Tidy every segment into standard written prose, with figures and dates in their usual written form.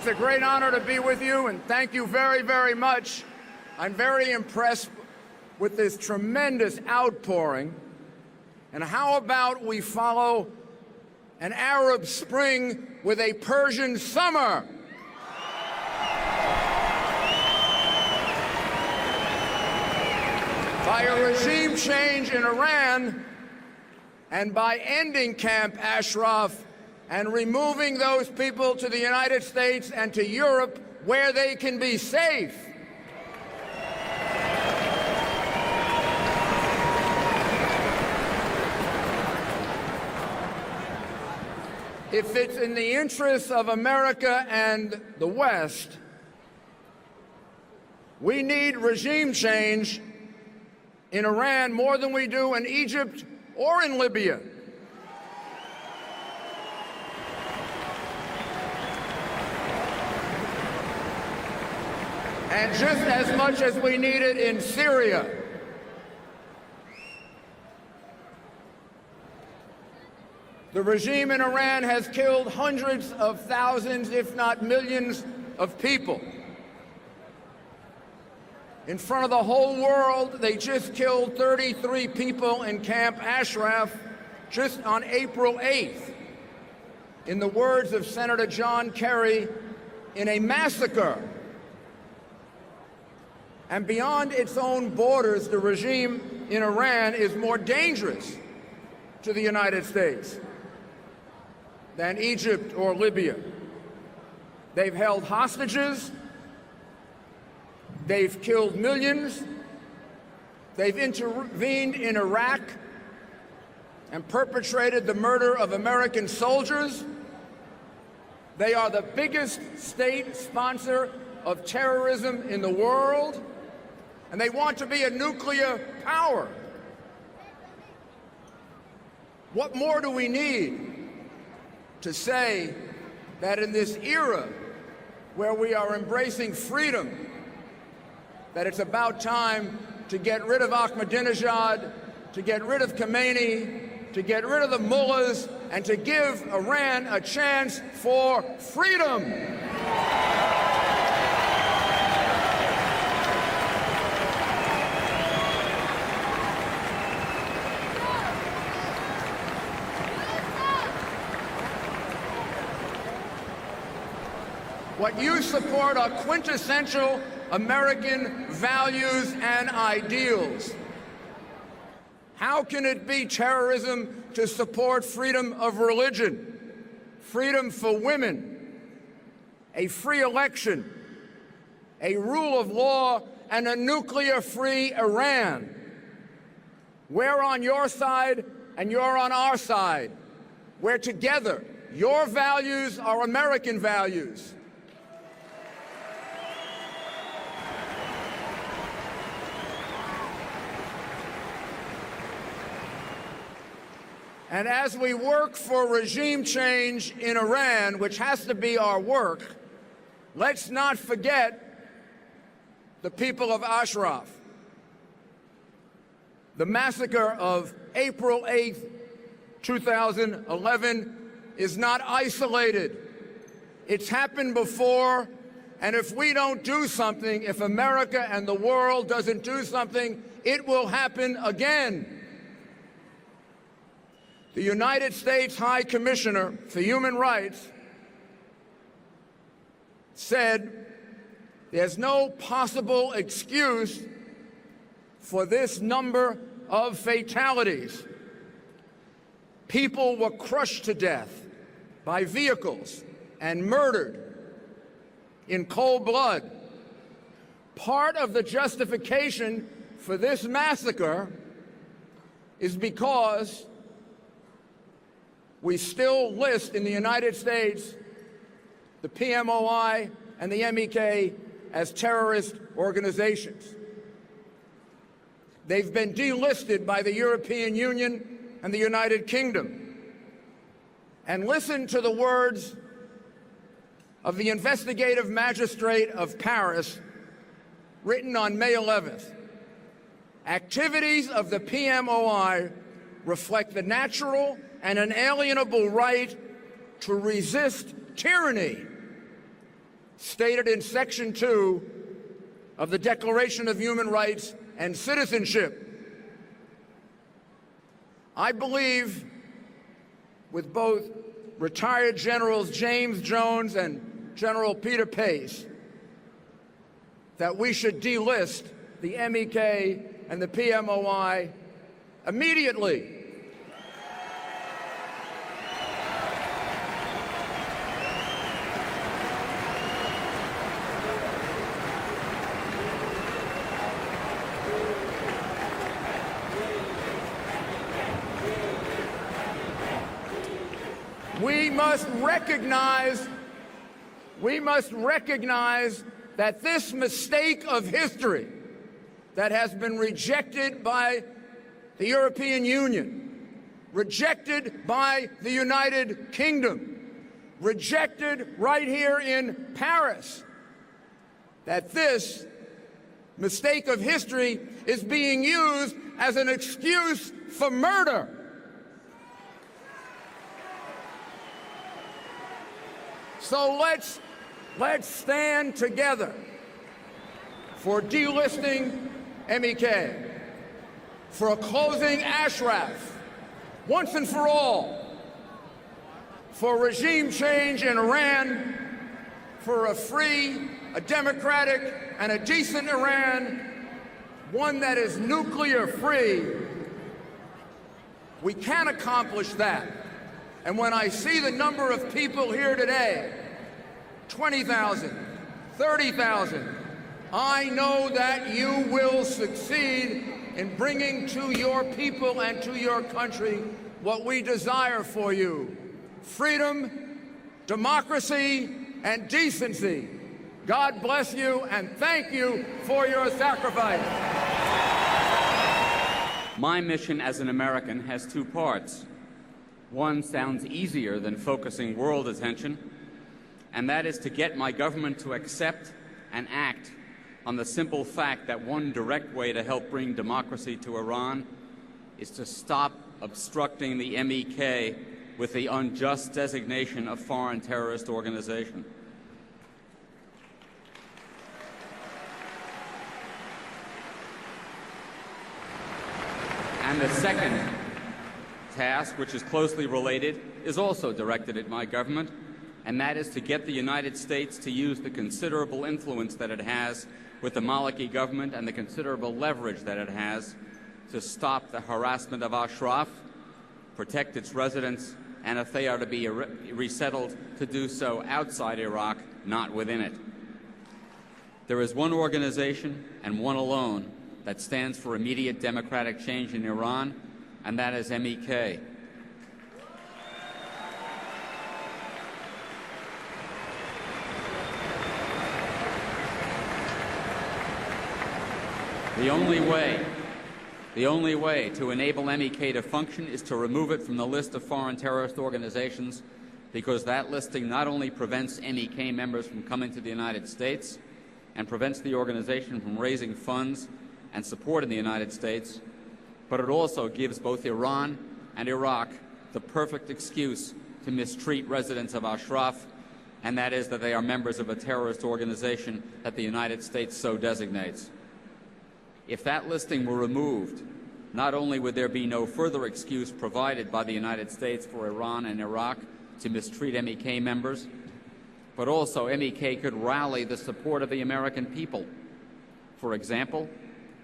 It's a great honor to be with you, and thank you very, very much. I'm very impressed with this tremendous outpouring. And how about we follow an Arab Spring with a Persian summer? By a regime change in Iran, and by ending Camp Ashraf and removing those people to the United States and to Europe where they can be safe. If it's in the interests of America and the West, we need regime change in Iran more than we do in Egypt or in Libya. And just as much as we need it in Syria. The regime in Iran has killed hundreds of thousands, if not millions, of people. In front of the whole world, they just killed 33 people in Camp Ashraf just on April 8th. In the words of Senator John Kerry, in a massacre. And beyond its own borders, the regime in Iran is more dangerous to the United States than Egypt or Libya. They've held hostages. They've killed millions. They've intervened in Iraq and perpetrated the murder of American soldiers. They are the biggest state sponsor of terrorism in the world, and they want to be a nuclear power. What more do we need to say that in this era where we are embracing freedom, that it's about time to get rid of Ahmadinejad, to get rid of Khomeini, to get rid of the mullahs, and to give Iran a chance for freedom. What you support are quintessential American values and ideals. How can it be terrorism to support freedom of religion, freedom for women, a free election, a rule of law, and a nuclear-free Iran? We're on your side, and you're on our side. We're together. Your values are American values. And as we work for regime change in Iran, which has to be our work, let's not forget the people of Ashraf. The massacre of April 8th, 2011 is not isolated. It's happened before, and if we don't do something, if America and the world doesn't do something, it will happen again. The United States High Commissioner for Human Rights said there's no possible excuse for this number of fatalities. People were crushed to death by vehicles and murdered in cold blood. Part of the justification for this massacre is because we still list in the United States the PMOI and the MEK as terrorist organizations. They've been delisted by the European Union and the United Kingdom. And listen to the words of the investigative magistrate of Paris, written on May 11th. Activities of the PMOI reflect the natural and inalienable right to resist tyranny stated in Section 2 of the Declaration of Human Rights and Citizenship. I believe, with both retired Generals James Jones and General Peter Pace, that we should delist the MEK and the PMOI immediately. We must recognize that this mistake of history that has been rejected by the European Union, rejected by the United Kingdom, rejected right here in Paris, that this mistake of history is being used as an excuse for murder. So let's stand together for delisting MEK, for closing Ashraf once and for all, for regime change in Iran, for a free, a democratic, and a decent Iran, one that is nuclear free. We can accomplish that. And when I see the number of people here today, 20,000, 30,000, I know that you will succeed in bringing to your people and to your country what we desire for you: freedom, democracy, and decency. God bless you, and thank you for your sacrifice. My mission as an American has two parts. One sounds easier than focusing world attention, and that is to get my government to accept and act on the simple fact that one direct way to help bring democracy to Iran is to stop obstructing the MEK with the unjust designation of foreign terrorist organization. And the second task, which is closely related, is also directed at my government, and that is to get the United States to use the considerable influence that it has with the Maliki government and the considerable leverage that it has to stop the harassment of Ashraf, protect its residents, and if they are to be resettled, to do so outside Iraq, not within it. There is one organization and one alone that stands for immediate democratic change in Iran, and that is MEK. The only way to enable MEK to function is to remove it from the list of foreign terrorist organizations, because that listing not only prevents MEK members from coming to the United States and prevents the organization from raising funds and support in the United States, but it also gives both Iran and Iraq the perfect excuse to mistreat residents of Ashraf, and that is that they are members of a terrorist organization that the United States so designates. If that listing were removed, not only would there be no further excuse provided by the United States for Iran and Iraq to mistreat MEK members, but also MEK could rally the support of the American people. For example,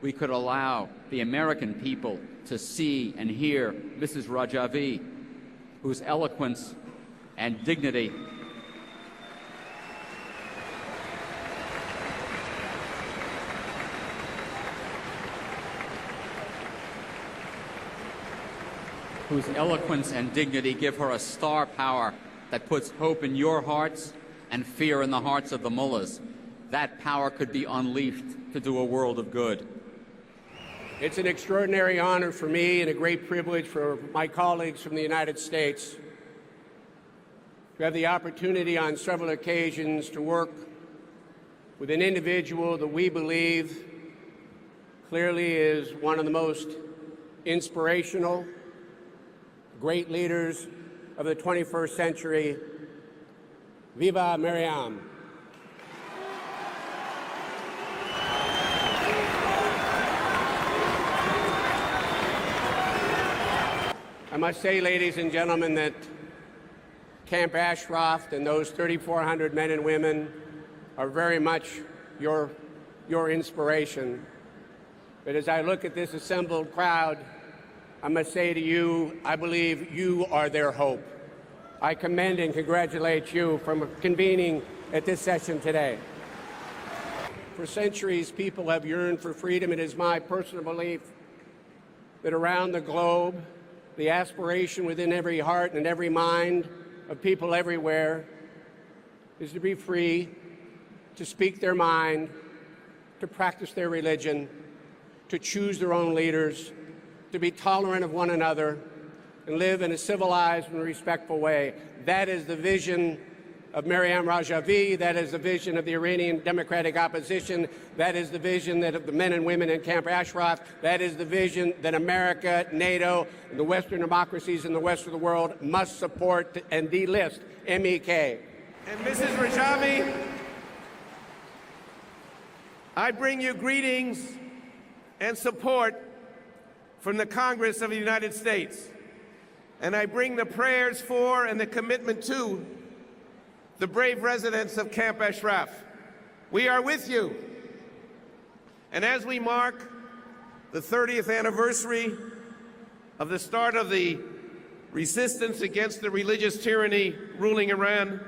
we could allow the American people to see and hear Mrs. Rajavi, whose eloquence and dignity give her a star power that puts hope in your hearts and fear in the hearts of the mullahs. That power could be unleashed to do a world of good. It's an extraordinary honor for me and a great privilege for my colleagues from the United States to have the opportunity on several occasions to work with an individual that we believe clearly is one of the most inspirational, great leaders of the 21st century. Viva Maryam! I must say, ladies and gentlemen, that Camp Ashraf and those 3,400 men and women are very much your inspiration. But as I look at this assembled crowd, I must say to you, I believe you are their hope. I commend and congratulate you for convening at this session today. For centuries, people have yearned for freedom. It is my personal belief that around the globe, the aspiration within every heart and every mind of people everywhere is to be free, to speak their mind, to practice their religion, to choose their own leaders, to be tolerant of one another, and live in a civilized and respectful way. That is the vision of Maryam Rajavi. That is the vision of the Iranian democratic opposition. That is the vision of the men and women in Camp Ashraf. That is the vision that America, NATO, and the Western democracies in the West of the world must support and delist MEK. And Mrs. Rajavi, I bring you greetings and support from the Congress of the United States. And I bring the prayers for and the commitment to the brave residents of Camp Ashraf. We are with you. And as we mark the 30th anniversary of the start of the resistance against the religious tyranny ruling Iran,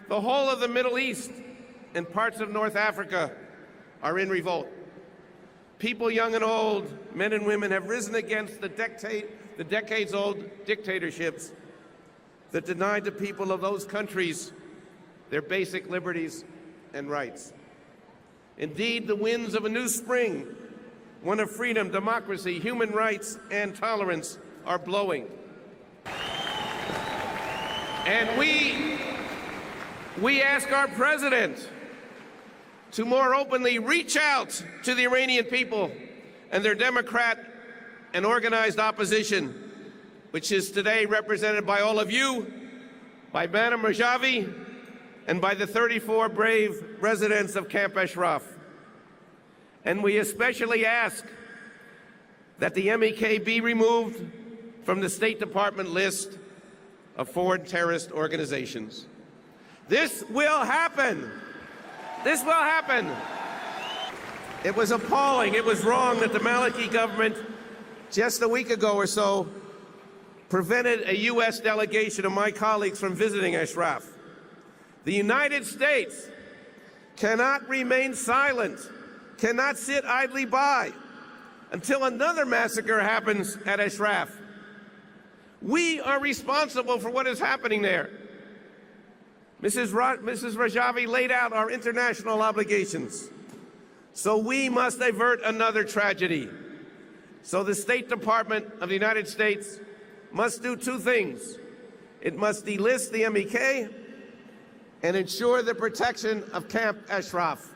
the whole of the Middle East and parts of North Africa are in revolt. People young and old, men and women, have risen against the decades-old dictatorships that denied the people of those countries their basic liberties and rights. Indeed, the winds of a new spring, one of freedom, democracy, human rights, and tolerance, are blowing. And we ask our president to more openly reach out to the Iranian people and their democrat and organized opposition, which is today represented by all of you, by Madam Rajavi, and by the 34 brave residents of Camp Ashraf. And we especially ask that the MEK be removed from the State Department list of foreign terrorist organizations. This will happen. This will happen. It was appalling, it was wrong that the Maliki government just a week ago or so prevented a U.S. delegation of my colleagues from visiting Ashraf. The United States cannot remain silent, cannot sit idly by until another massacre happens at Ashraf. We are responsible for what is happening there. Mrs. Rajavi laid out our international obligations. So we must avert another tragedy. So the State Department of the United States must do two things. It must delist the MEK and ensure the protection of Camp Ashraf.